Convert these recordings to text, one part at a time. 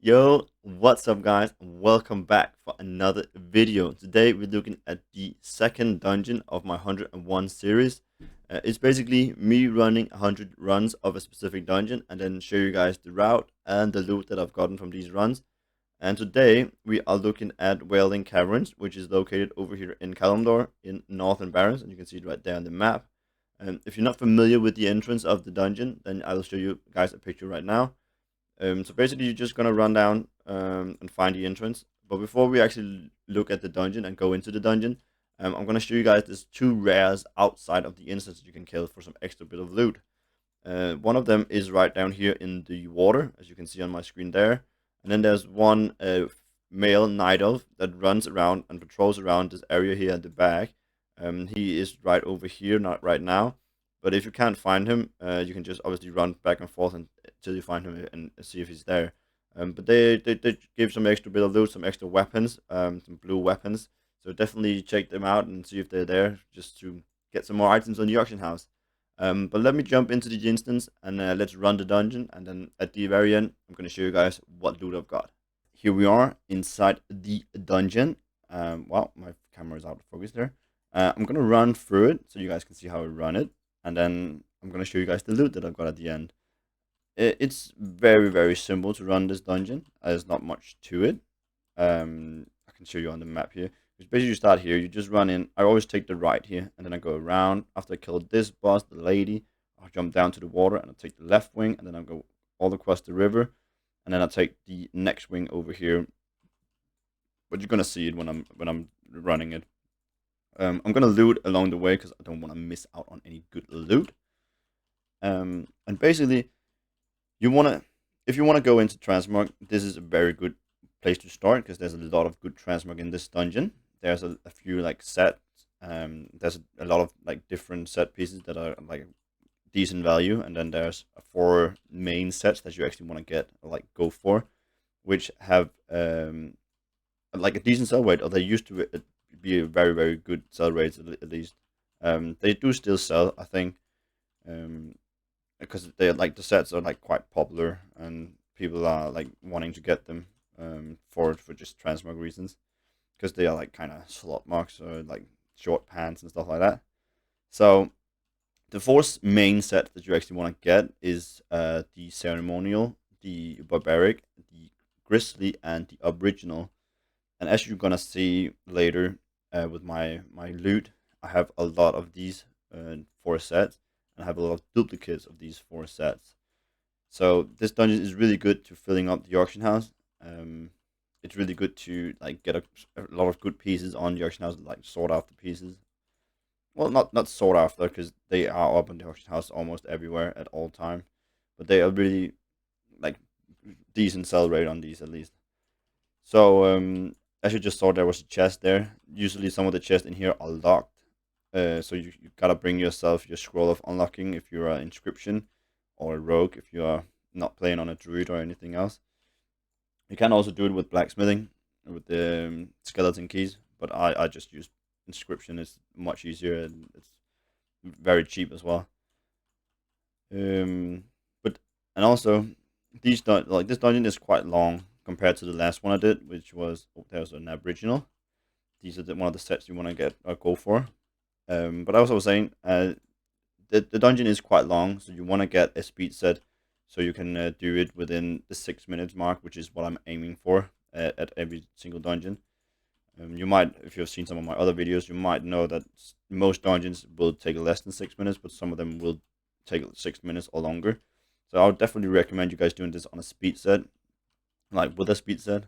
Yo, what's up guys? Welcome back for another video. Today we're looking at the second dungeon of my 101 series. It's basically me running 100 runs of a specific dungeon and then show you guys the route and the loot that I've gotten from these runs. And today we are looking at Wailing Caverns, which is located over here in Kalimdor in Northern Barrens, and you can see it right there on the map. And if you're not familiar with the entrance of the dungeon, then I will show you guys a picture right now. So basically, you're just gonna run down and find the entrance. But before we actually look at the dungeon and go into the dungeon, I'm gonna show you guys there's two rares outside of the instance that you can kill for some extra bit of loot. One of them is right down here in the water, as you can see on my screen there. And then there's one male night elf that runs around and patrols around this area here at the back. He is right over here, not right now. But if you can't find him, you can just obviously run back and forth until you find him and see if he's there. But they give some extra bit of loot, some extra weapons, some blue weapons. So definitely check them out and see if they're there, just to get some more items on the auction house. But let me jump into the instance and let's run the dungeon. And then at the very end, I'm going to show you guys what loot I've got. Here we are inside the dungeon. Well, my camera is out of focus there. I'm going to run through it so you guys can see how I run it. And then I'm going to show you guys the loot that I've got at the end. It's very, very simple to run this dungeon. There's not much to it. I can show you on the map here. It's basically you start here, you just run in. I always take the right here, and then I go around. After I kill this boss, the lady, I'll jump down to the water, and I'll take the left wing, and then I'll go all across the river. And then I'll take the next wing over here. But you're going to see it when I'm running it. I'm gonna loot along the way because I don't want to miss out on any good loot. And basically, if you wanna go into transmog, this is a very good place to start because there's a lot of good transmog in this dungeon. There's a few like sets. There's a lot of like different set pieces that are like decent value, and then there's four main sets that you actually want to get like go for, which have like a decent sell rate, or they used to be a very, very good sell rates at least. They do still sell, I think, because they like the sets are like quite popular and people are like wanting to get them for just transmog reasons, because they are like kind of slot marks or like short pants and stuff like that. So the four main sets that you actually want to get is the ceremonial, the barbaric, the grizzly, and the aboriginal. And as you're gonna see later with my loot, I have a lot of these four sets, and I have a lot of duplicates of these four sets. So this dungeon is really good to filling up the auction house. It's really good to like get a lot of good pieces on the auction house, like sought after pieces. Well, not sought after because they are up on the auction house almost everywhere at all time, but they are really like decent sell rate on these at least. So as you just saw, there was a chest there. Usually some of the chests in here are locked. So you gotta bring yourself your scroll of unlocking if you're an inscription, or a rogue if you are not playing on a druid or anything else. You can also do it with blacksmithing, with the skeleton keys, but I just use inscription. It's much easier and it's very cheap as well. But and also like this dungeon is quite long compared to the last one I did, which was there's an aboriginal. These are one of the sets you want to get or go for. But as I was saying, the dungeon is quite long, so you want to get a speed set so you can do it within the 6 minutes mark, which is what I'm aiming for at every single dungeon. You might, if you've seen some of my other videos, you might know that most dungeons will take less than 6 minutes, but some of them will take 6 minutes or longer. So I would definitely recommend you guys doing this on a speed set, like with a speed set,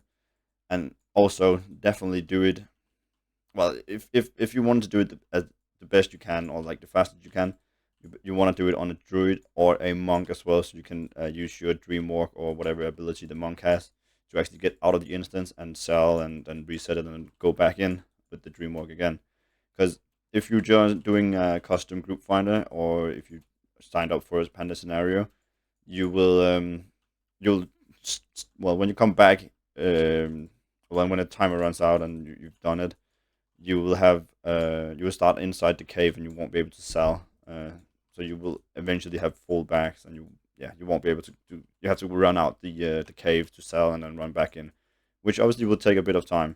and also definitely do it. Well, if you want to do it as the best you can, or like the fastest you can, you want to do it on a druid or a monk as well, so you can use your dream walk or whatever ability the monk has to actually get out of the instance and sell and then reset it and then go back in with the dream walk again. Because if you're just doing a custom group finder, or if you signed up for a panda scenario, you will you'll well, when you come back, when the timer runs out and you've done it, you will have you will start inside the cave and you won't be able to sell. So you will eventually have full backs and you yeah, you won't be able to do. You have to run out the cave to sell and then run back in, which obviously will take a bit of time.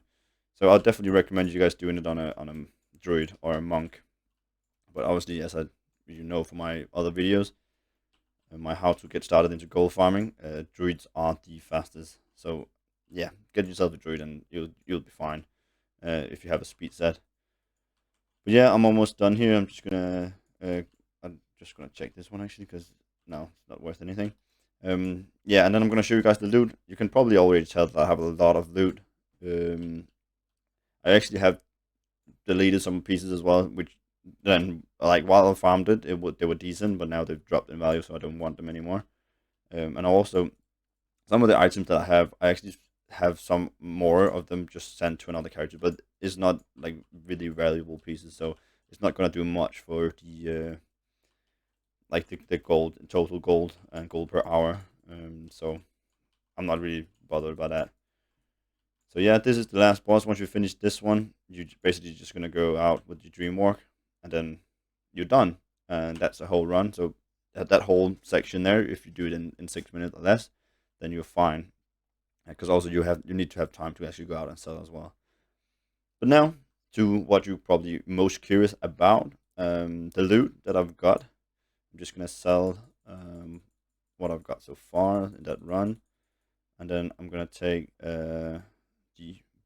So I'll definitely recommend you guys doing it on a druid or a monk. But obviously, as you know from my other videos, my how to get started into gold farming, druids are the fastest. So yeah, get yourself a druid and you'll be fine if you have a speed set. But yeah, I'm almost done here. I'm just gonna check this one actually because no, it's not worth anything. Yeah, and then I'm gonna show you guys the loot. You can probably already tell that I have a lot of loot. Um, I actually have deleted some pieces as well, which then like while I farmed it, they were decent, but now they've dropped in value, so I don't want them anymore. And also some of the items that I have, I actually have some more of them just sent to another character, but it's not like really valuable pieces, so it's not gonna do much for the like the gold total gold and gold per hour. So I'm not really bothered about that. So yeah, this is the last boss. Once you finish this one, you basically just gonna go out with your dream walk, and then you're done. And that's the whole run. So that whole section there, if you do it in 6 minutes or less, then you're fine. Because also you need to have time to actually go out and sell as well. But now to what you're probably most curious about, the loot that I've got. I'm just gonna sell what I've got so far in that run, and then I'm gonna take the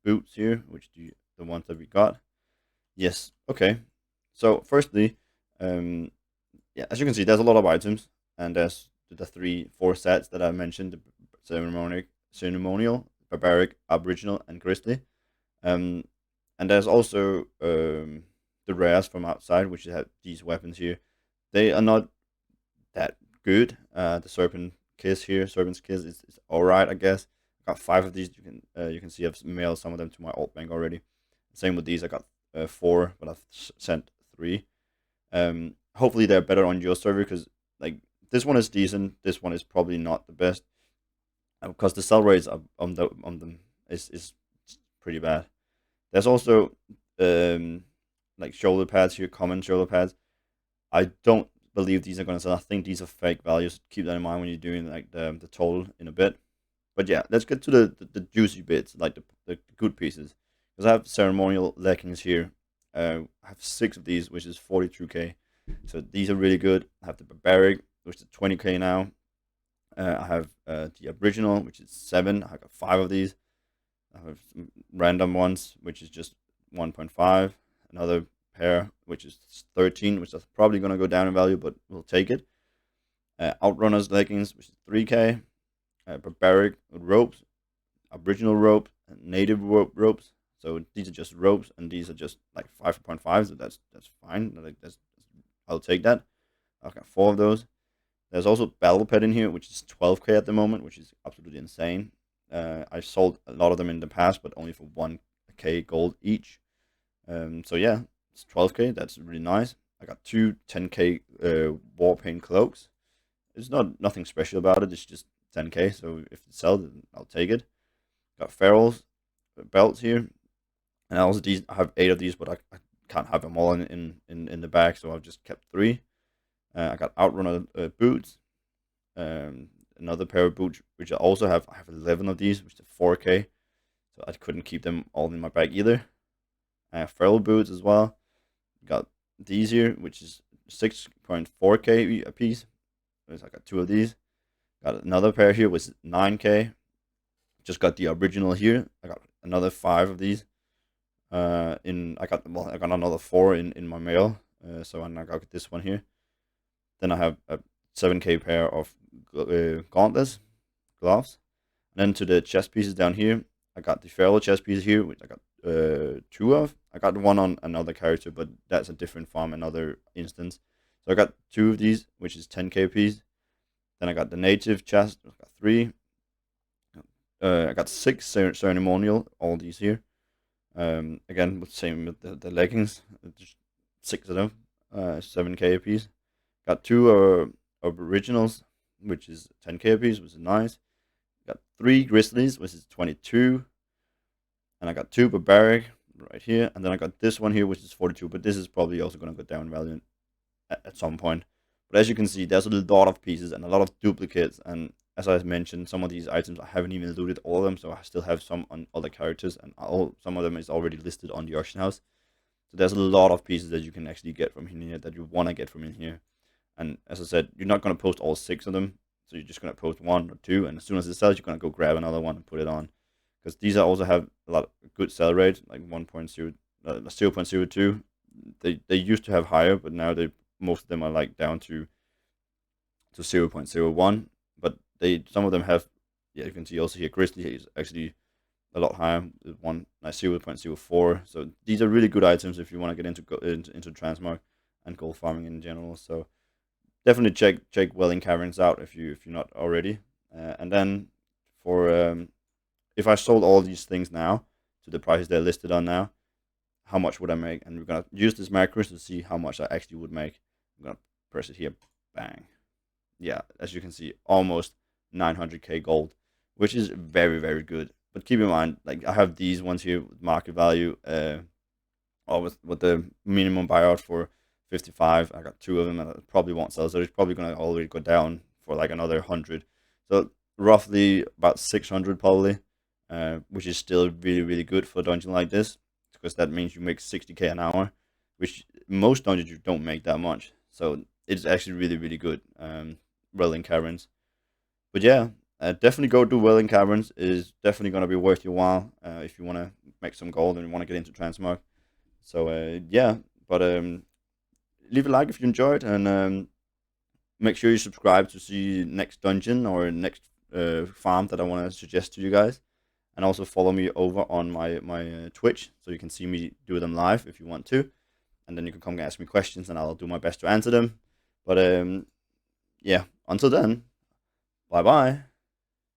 boots here, which the ones that we got. Yes, okay. So firstly, yeah, as you can see, there's a lot of items, and there's the 4 sets that I mentioned: the ceremonial, barbaric, aboriginal, and grizzly. Um, and there's also the rares from outside, which have these weapons here. They are not that good. The serpent's kiss is all right, I guess. I got 5 of these. You can see I've mailed some of them to my alt bank already. Same with these. I got 4, but I've sent 3. Hopefully they're better on your server because like this one is decent. This one is probably not the best because the sell rates on them is pretty bad. There's also like shoulder pads here, common shoulder pads. I don't believe these are going to sell. I think these are fake values. Keep that in mind when you're doing like the total in a bit. But yeah, let's get to the juicy bits, like the good pieces. Because I have ceremonial leggings here. I have 6 of these, which is 42k. So these are really good. I have the barbaric, which is 20k now. I have the aboriginal, which is 7. I got 5 of these. I have some random ones, which is just 1.5. Another pair, which is 13, which is probably going to go down in value, but we'll take it. Outrunners leggings, which is 3k. Barbaric ropes, aboriginal rope, and native ropes. So these are just ropes, and these are just like 5.5. So that's fine. Like I'll take that. I've got 4 of those. There's also battle pet in here, which is 12k at the moment, which is absolutely insane. I sold a lot of them in the past, but only for 1k gold each. So yeah, it's 12k. That's really nice. I got 2 10k war paint cloaks. There's nothing special about it. It's just 10k. So if it sells, then I'll take it. Got ferals belts here, and also these. I have 8 of these, but I can't have them all in the bag, so I've just kept 3. I got outrunner boots. Another pair of boots, which I also have. I have 11 of these, which is 4k. So I couldn't keep them all in my bag either. I have feral boots as well. Got these here, which is 6.4k a piece. I got 2 of these. Got another pair here, which is 9k. Just got the original here. I got another 5 of these. I got another 4 in my mail. So I got this one here. Then I have a 7k pair of gauntlets, gloves. And then to the chest pieces down here, I got the feral chest piece here, which I got 2 of. I got one on another character, but that's a different farm, another instance. So I got 2 of these, which is 10k piece. Then I got the native chest, I got 3. I got 6 ceremonial, all these here. Again, same with the leggings, just 6 of them, 7k a piece. Got 2 originals, which is 10k a piece, which is nice. Got 3 grizzlies, which is 22. And I got 2 barbaric right here. And then I got this one here, which is 42. But this is probably also going to go down in value at some point. But as you can see, there's a lot of pieces and a lot of duplicates. And as I mentioned, some of these items I haven't even looted all of them, so I still have some on other characters, and some of them is already listed on the auction house. So there's a lot of pieces that you can actually get from in here that you want to get from in here. And as I said, you're not going to post all 6 of them, so you're just going to post 1 or 2, and as soon as it sells, you're going to go grab another one and put it on. Because these also have a lot of good sell rate, like 0.02. They used to have higher, but now most of them are like down to 0.01. But some of them have, yeah, you can see also here Grizzly is actually a lot higher, one like 0.04. So these are really good items if you want to get into transmog and gold farming in general. So definitely check Wailing Caverns out if you're not already. And then for if I sold all these things now to the prices they're listed on now, how much would I make? And we're gonna use this macros to see how much I actually would make. I'm gonna press it here, bang. Yeah, as you can see, almost 900k gold, which is very, very good. But keep in mind, like I have these ones here with market value, or with the minimum buyout for 55. I got 2 of them, and I probably won't sell, so it's probably gonna already go down for like another 100. So roughly about 600 probably, which is still really, really good for a dungeon like this, because that means you make 60k an hour, which most dungeons you don't make that much. So it's actually really, really good. Wailing Caverns. But yeah, definitely go do Wailing Caverns. It is definitely going to be worth your while if you want to make some gold and you want to get into transmog. So yeah, but leave a like if you enjoyed, and make sure you subscribe to see next dungeon or next farm that I want to suggest to you guys. And also follow me over on my Twitch, so you can see me do them live if you want to. And then you can come and ask me questions, and I'll do my best to answer them. But yeah, until then, bye bye.